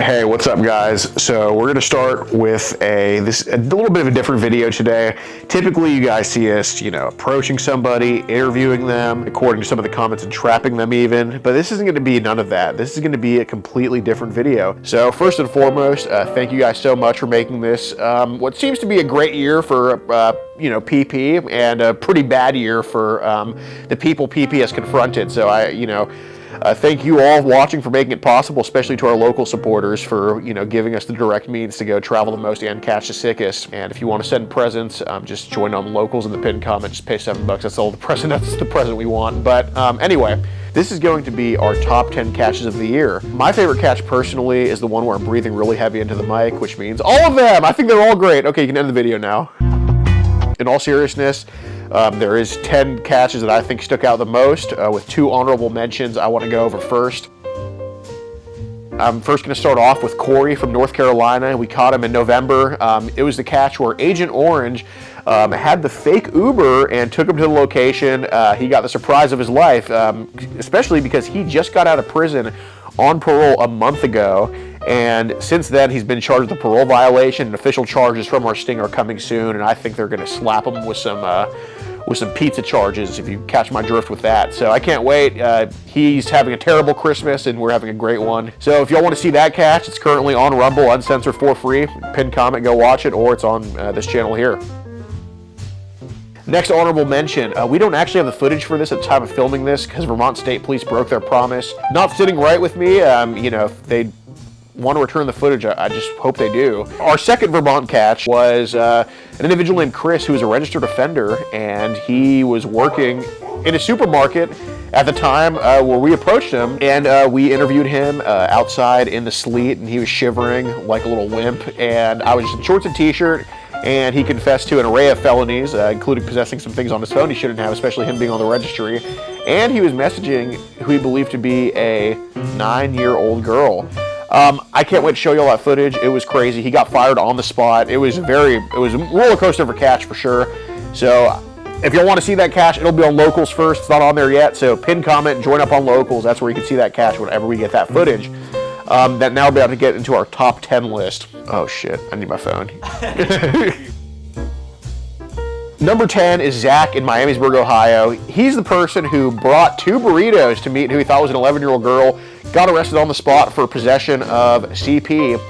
Hey, what's up, guys? So we're gonna start with a little bit of a different video today. Typically, you guys see us, approaching somebody, interviewing them, according to some of the comments, and trapping them even. But this isn't gonna be none of that. This is gonna be a completely different video. So first and foremost, thank you guys so much for making this what seems to be a great year for PP, and a pretty bad year for the people PP has confronted. So thank you all watching for making it possible, especially to our local supporters for giving us the direct means to go travel the most and catch the sickest. And if you want to send presents, just join on locals in the pinned comment. Just pay $7. That's all the present. That's the present we want. But anyway, this is going to be our top 10 catches of the year. My favorite catch personally is the one where I'm breathing really heavy into the mic, which means all of them. I think they're all great. Okay, you can end the video now. In all seriousness, there is 10 catches that I think stuck out the most, with 2 honorable mentions I want to go over first. I'm first going to start off with Corey from North Carolina. We caught him in November. It was the catch where Agent Orange had the fake Uber and took him to the location. He got the surprise of his life, especially because he just got out of prison on parole a month ago. And since then, he's been charged with a parole violation, and official charges from our sting are coming soon. And I think they're going to slap him with some pizza charges, if you catch my drift with that. So I can't wait. He's having a terrible Christmas, and we're having a great one. So if y'all want to see that catch, it's currently on Rumble, uncensored, for free. Pinned comment, go watch it, or it's on this channel here. Next honorable mention, we don't actually have the footage for this at the time of filming this because Vermont State Police broke their promise. Not sitting right with me. If they want to return the footage, I just hope they do. Our second Vermont catch was an individual named Chris, who was a registered offender, and he was working in a supermarket at the time where we approached him, and we interviewed him outside in the sleet, and he was shivering like a little wimp, and I was just in shorts and t-shirt, and he confessed to an array of felonies, including possessing some things on his phone he shouldn't have, especially him being on the registry, and he was messaging who he believed to be a 9-year-old girl. I can't wait to show you all that footage. It was crazy. He got fired on the spot. It was a roller coaster of a catch for sure. So if y'all want to see that catch, it'll be on Locals first. It's not on there yet. So pin comment and join up on Locals. That's where you can see that catch whenever we get that footage. That now we're about to get into our top 10 list. Oh shit, I need my phone. Number 10 is Zach in Miamisburg, Ohio. He's the person who brought 2 burritos to meet who he thought was an 11-year-old girl, got arrested on the spot for possession of CP.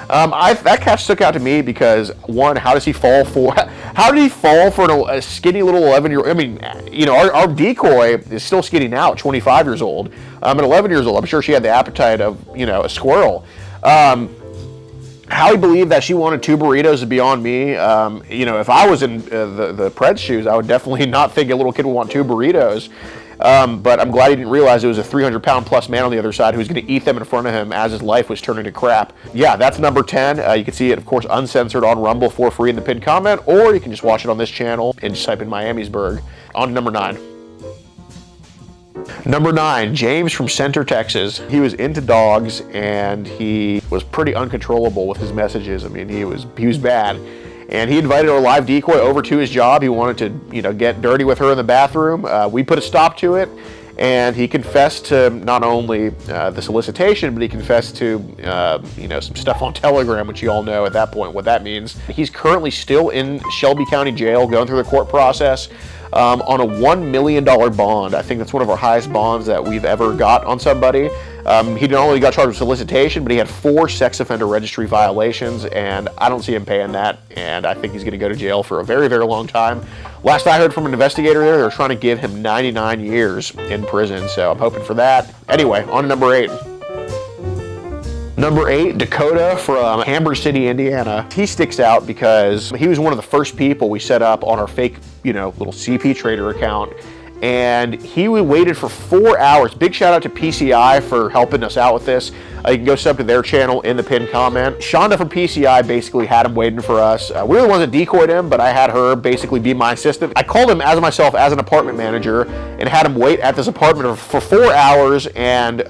That catch stuck out to me because, one, how did he fall for a skinny little 11-year-old? I mean, our decoy is still skinny now at 25 years old. At 11 years old, I'm sure she had the appetite of, a squirrel. How he believed that she wanted 2 burritos is beyond me. If I was in the Pred's shoes, I would definitely not think a little kid would want 2 burritos. But I'm glad he didn't realize it was a 300-pound plus man on the other side who was going to eat them in front of him as his life was turning to crap. Yeah, that's number 10. You can see it, of course, uncensored on Rumble for free in the pinned comment, or you can just watch it on this channel and just type in Miamisburg. On to number 9. Number 9, James from Center, Texas. He was into dogs, and he was pretty uncontrollable with his messages. I mean, he was bad. And he invited our live decoy over to his job. He wanted to, get dirty with her in the bathroom. We put a stop to it, and he confessed to not only the solicitation, but he confessed to, some stuff on Telegram, which you all know at that point what that means. He's currently still in Shelby County Jail, going through the court process. On a $1 million bond. I think that's one of our highest bonds that we've ever got on somebody. He not only got charged with solicitation, but he had 4 sex offender registry violations, and I don't see him paying that, and I think he's going to go to jail for a very, very long time. Last I heard from an investigator there, they're trying to give him 99 years in prison, so I'm hoping for that. Anyway, on to number 8. Number 8, Dakota from Hamburg City, Indiana. He sticks out because he was one of the first people we set up on our fake, little CP Trader account. And he waited for 4 hours. Big shout out to PCI for helping us out with this. You can go sub to their channel in the pinned comment. Shonda from PCI basically had him waiting for us. We were the ones that decoyed him, but I had her basically be my assistant. I called him as myself as an apartment manager and had him wait at this apartment for 4 hours, and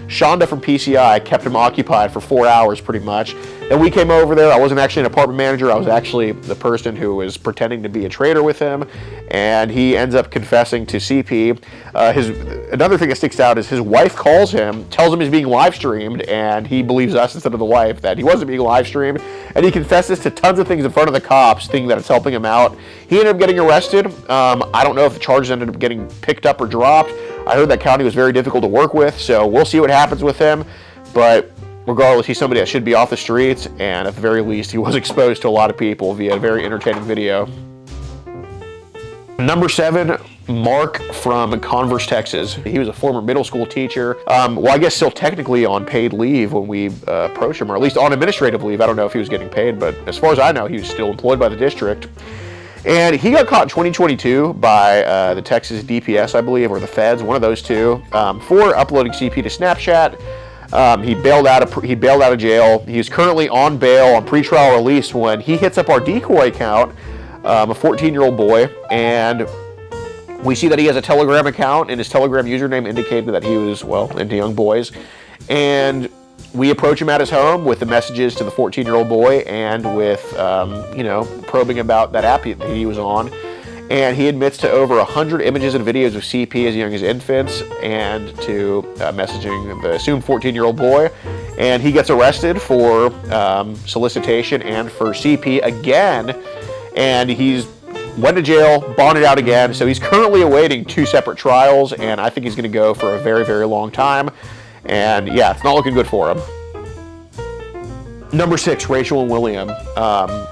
Shonda from PCI kept him occupied for 4 hours pretty much. Then we came over there. I wasn't actually an apartment manager. I was actually the person who was pretending to be a trader with him, and he ends up confessing discussing to CP. Another thing that sticks out is his wife calls him, tells him he's being live streamed, and he believes us instead of the wife that he wasn't being live streamed, and he confesses to tons of things in front of the cops, thinking that it's helping him out. He ended up getting arrested. I don't know if the charges ended up getting picked up or dropped. I heard that county was very difficult to work with, so we'll see what happens with him. But regardless, he's somebody that should be off the streets, and at the very least, he was exposed to a lot of people via a very entertaining video. Number 7, Mark from Converse, Texas. He was a former middle school teacher. Well, I guess still technically on paid leave when we approached him, or at least on administrative leave. I don't know if he was getting paid, but as far as I know, he was still employed by the district. And he got caught in 2022 by the Texas DPS, I believe, or the feds, one of those two, for uploading CP to Snapchat. He bailed out of jail. He's currently on bail on pretrial release when he hits up our decoy account, a 14-year-old boy, and we see that he has a Telegram account, and his Telegram username indicated that he was, well, into young boys. And we approach him at his home with the messages to the 14-year-old boy and with, probing about that app that he was on. And he admits to over 100 images and videos of CP as young as infants and to messaging the assumed 14-year-old boy. And he gets arrested for solicitation and for CP again. And he's went to jail, bonded out again. So he's currently awaiting 2 separate trials. And I think he's going to go for a very, very long time. And yeah, it's not looking good for him. Number 6, Rachel and William.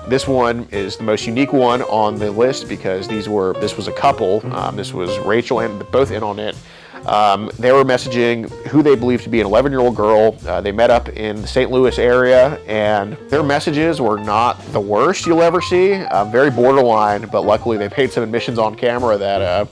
This one is the most unique one on the list because this was a couple. This was Rachel and both in on it. They were messaging who they believe to be an 11-year-old girl. They met up in the St. Louis area, and their messages were not the worst you'll ever see. Very borderline, but luckily they paid some admissions on camera that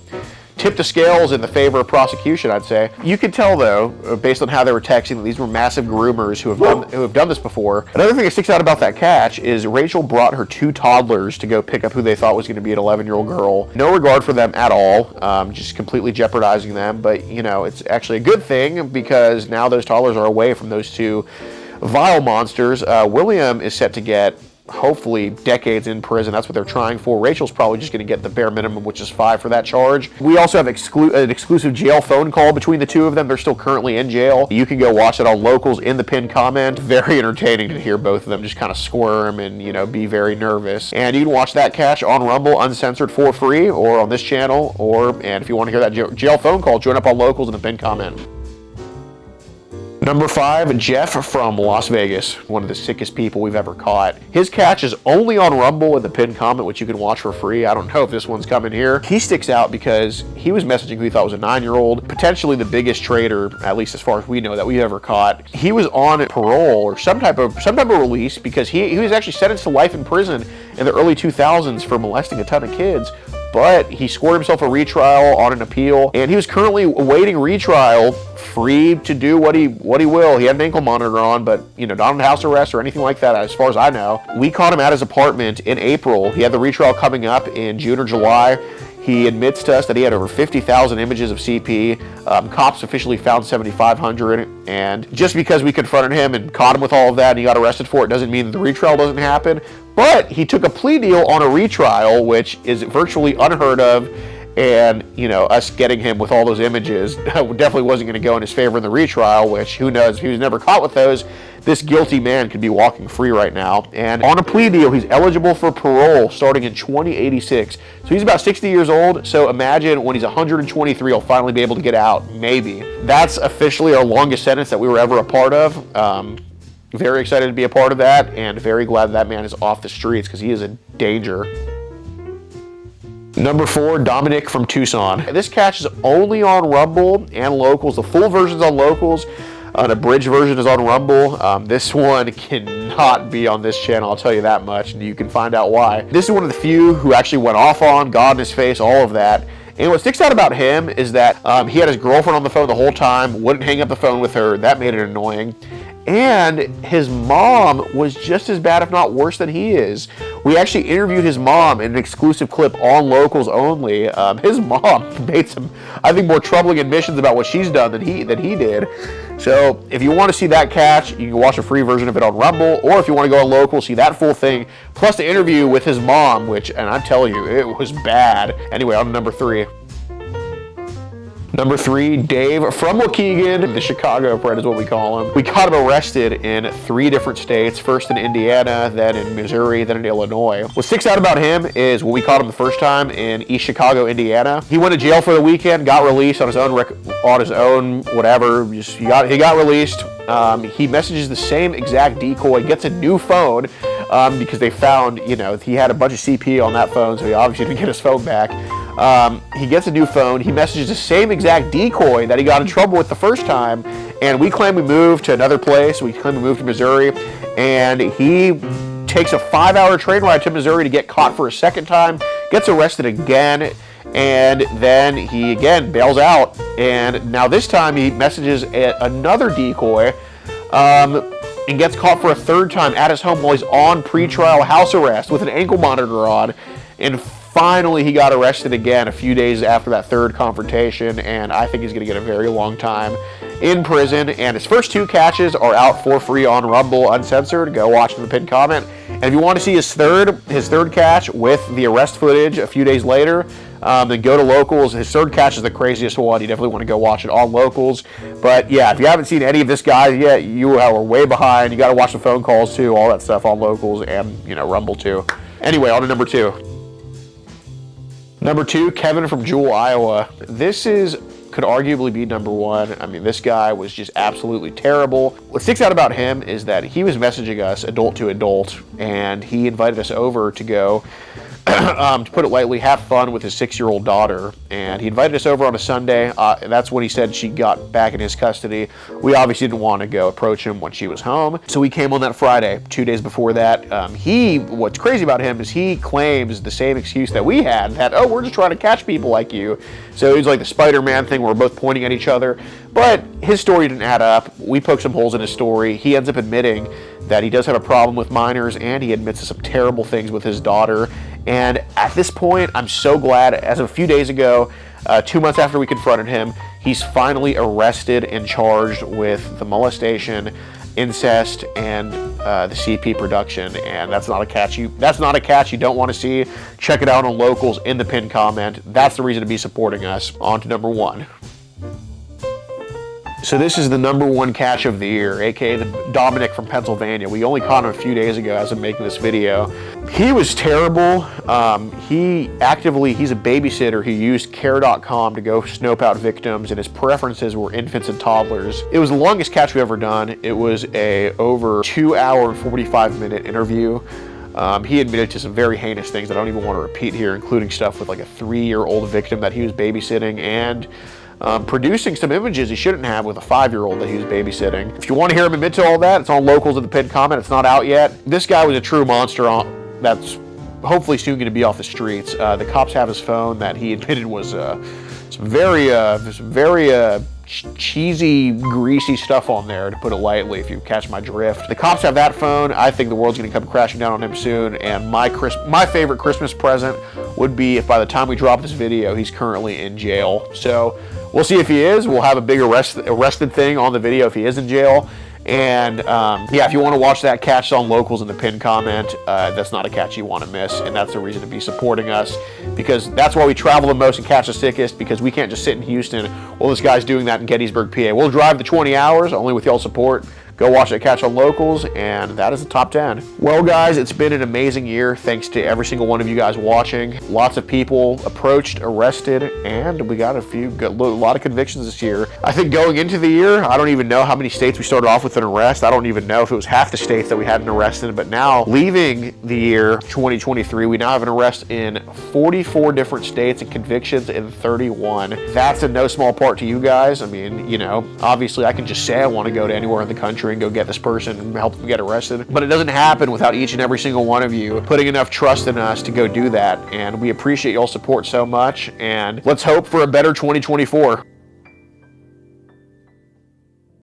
tipped the scales in the favor of prosecution, I'd say. You could tell, though, based on how they were texting, that these were massive groomers who have done this before. Another thing that sticks out about that catch is Rachel brought her 2 toddlers to go pick up who they thought was going to be an 11-year-old girl. No regard for them at all, just completely jeopardizing them. But, it's actually a good thing because now those toddlers are away from those 2 vile monsters. William is set to get hopefully decades in prison. That's what they're trying for. Rachel's probably just going to get the bare minimum, which is 5 for that charge. We also have an exclusive jail phone call between the 2 of them. They're still currently in jail. You can go watch it on Locals in the pinned comment. Very entertaining to hear both of them just kind of squirm and, be very nervous. And you can watch that catch on Rumble uncensored for free or on this channel. And if you want to hear that jail phone call, join up on Locals in the pinned comment. Number 5, Jeff from Las Vegas, one of the sickest people we've ever caught. His catch is only on Rumble in the pinned comment, which you can watch for free. I don't know if this one's coming here. He sticks out because he was messaging who he thought was a 9-year-old, potentially the biggest traitor, at least as far as we know, that we've ever caught. He was on parole or some type of release because he was actually sentenced to life in prison in the early 2000s for molesting a ton of kids. But he scored himself a retrial on an appeal, and he was currently awaiting retrial, free to do what he will. He had an ankle monitor on, but not on house arrest or anything like that, as far as I know. We caught him at his apartment in April. He had the retrial coming up in June or July. He admits to us that he had over 50,000 images of CP. Cops officially found 7,500, and just because we confronted him and caught him with all of that and he got arrested for it doesn't mean that the retrial doesn't happen. But he took a plea deal on a retrial, which is virtually unheard of. And, us getting him with all those images definitely wasn't going to go in his favor in the retrial, which, who knows, if he was never caught with those, this guilty man could be walking free right now. And on a plea deal, he's eligible for parole starting in 2086. So he's about 60 years old. So imagine when he's 123, he'll finally be able to get out, maybe. That's officially our longest sentence that we were ever a part of. Very excited to be a part of that, and very glad that man is off the streets because he is a danger. Number 4, Dominic from Tucson. This catch is only on Rumble and Locals. The full version's on Locals. An abridged version is on Rumble. This one cannot be on this channel, I'll tell you that much, and you can find out why. This is one of the few who actually went off on, got in his face, all of that. And what sticks out about him is that he had his girlfriend on the phone the whole time, wouldn't hang up the phone with her. That made it annoying. And his mom was just as bad, if not worse, than he is. We actually interviewed his mom in an exclusive clip on Locals only. His mom made some, I think, more troubling admissions about what she's done than he did. So if you want to see that catch, you can watch a free version of it on Rumble, or if you want to go on Locals, see that full thing, plus the interview with his mom, which, and I'm telling you, it was bad. Anyway, on to number 3. Number 3, Dave from Waukegan, the Chicago Pred is what we call him. We got him arrested in 3 different states, first in Indiana, then in Missouri, then in Illinois. What sticks out about him is when we caught him the first time in East Chicago, Indiana. He went to jail for the weekend, got released on his own, whatever. He got released. He messages the same exact decoy, gets a new phone because they found, he had a bunch of CP on that phone, so he obviously didn't get his phone back. He gets a new phone. He messages the same exact decoy that he got in trouble with the first time, and we claim we moved to another place. We claim we moved to Missouri, and he takes a 5-hour train ride to Missouri to get caught for a second time, gets arrested again, and then he again bails out. And now this time he messages another decoy and gets caught for a third time at his home while he's on pretrial house arrest with an ankle monitor on. And finally, he got arrested again a few days after that third confrontation, and I think he's going to get a very long time in prison. And his first 2 catches are out for free on Rumble Uncensored. Go watch in the pinned comment. And if you want to see his third catch with the arrest footage a few days later, then go to Locals. His third catch is the craziest one. You definitely want to go watch it on Locals. But yeah, if you haven't seen any of this guy yet, you are way behind. You got to watch the phone calls too, all that stuff on Locals and Rumble too. Anyway, on to number 2. Number 2, Kevin from Jewell, Iowa. This could arguably be number 1. I mean, this guy was just absolutely terrible. What sticks out about him is that he was messaging us adult to adult, and he invited us over to go, to put it lightly, have fun with his 6-year-old daughter. And he invited us over on a Sunday. That's when he said she got back in his custody. We obviously didn't want to go approach him when she was home, so we came on that Friday, 2 days before that. What's crazy about him is he claims the same excuse that we had, that, oh, we're just trying to catch people like you. So he's like the Spider-Man thing where we're both pointing at each other. But his story didn't add up. We poked some holes in his story. He ends up admitting that he does have a problem with minors, and he admits to some terrible things with his daughter. And at this point, I'm so glad, as of a few days ago, 2 months after we confronted him, he's finally arrested and charged with the molestation, incest, and the CP production. And that's not a catch you don't want to see. Check it out on Locals in the pinned comment. That's the reason to be supporting us. On to number 1. So this is the number 1 catch of the year, aka the Dominic from Pennsylvania. We only caught him a few days ago as I'm making this video. He was terrible. He's a babysitter who used care.com to go snope out victims, and his preferences were infants and toddlers. It was the longest catch we've ever done. It was a over 2-hour and 45-minute interview. He admitted to some very heinous things that I don't even want to repeat here, including stuff with like a 3-year-old victim that he was babysitting, and producing some images he shouldn't have with a 5-year-old that he was babysitting. If you want to hear him admit to all that, it's on Locals in the pinned comment. It's not out yet. This guy was a true monster that's hopefully soon going to be off the streets. The cops have his phone that he admitted was some very cheesy, greasy stuff on there, to put it lightly, if you catch my drift. The cops have that phone. I think the world's going to come crashing down on him soon, and my favorite Christmas present would be if by the time we drop this video, he's currently in jail. So we'll see if he is. We'll have a big arrested thing on the video if he is in jail. And yeah, if you want to watch that catch on Locals in the pinned comment, that's not a catch you want to miss, and that's the reason to be supporting us, because that's why we travel the most and catch the sickest, because we can't just sit in Houston while this guy's doing that in Gettysburg, PA. We'll drive the 20 hours only with y'all support. Go watch that catch on Locals, and that is the top 10. Well, guys, it's been an amazing year. Thanks to every single one of you guys watching. Lots of people approached, arrested, and we got a lot of convictions this year. I think going into the year, I don't even know how many states we started off with an arrest. I don't even know if it was half the states that we had an arrest in, but now, leaving the year 2023, we now have an arrest in 44 different states and convictions in 31. That's in no small part to you guys. I mean, obviously I can just say I want to go to anywhere in the country and go get this person and help them get arrested. But it doesn't happen without each and every single one of you putting enough trust in us to go do that. And we appreciate y'all's support so much. And let's hope for a better 2024.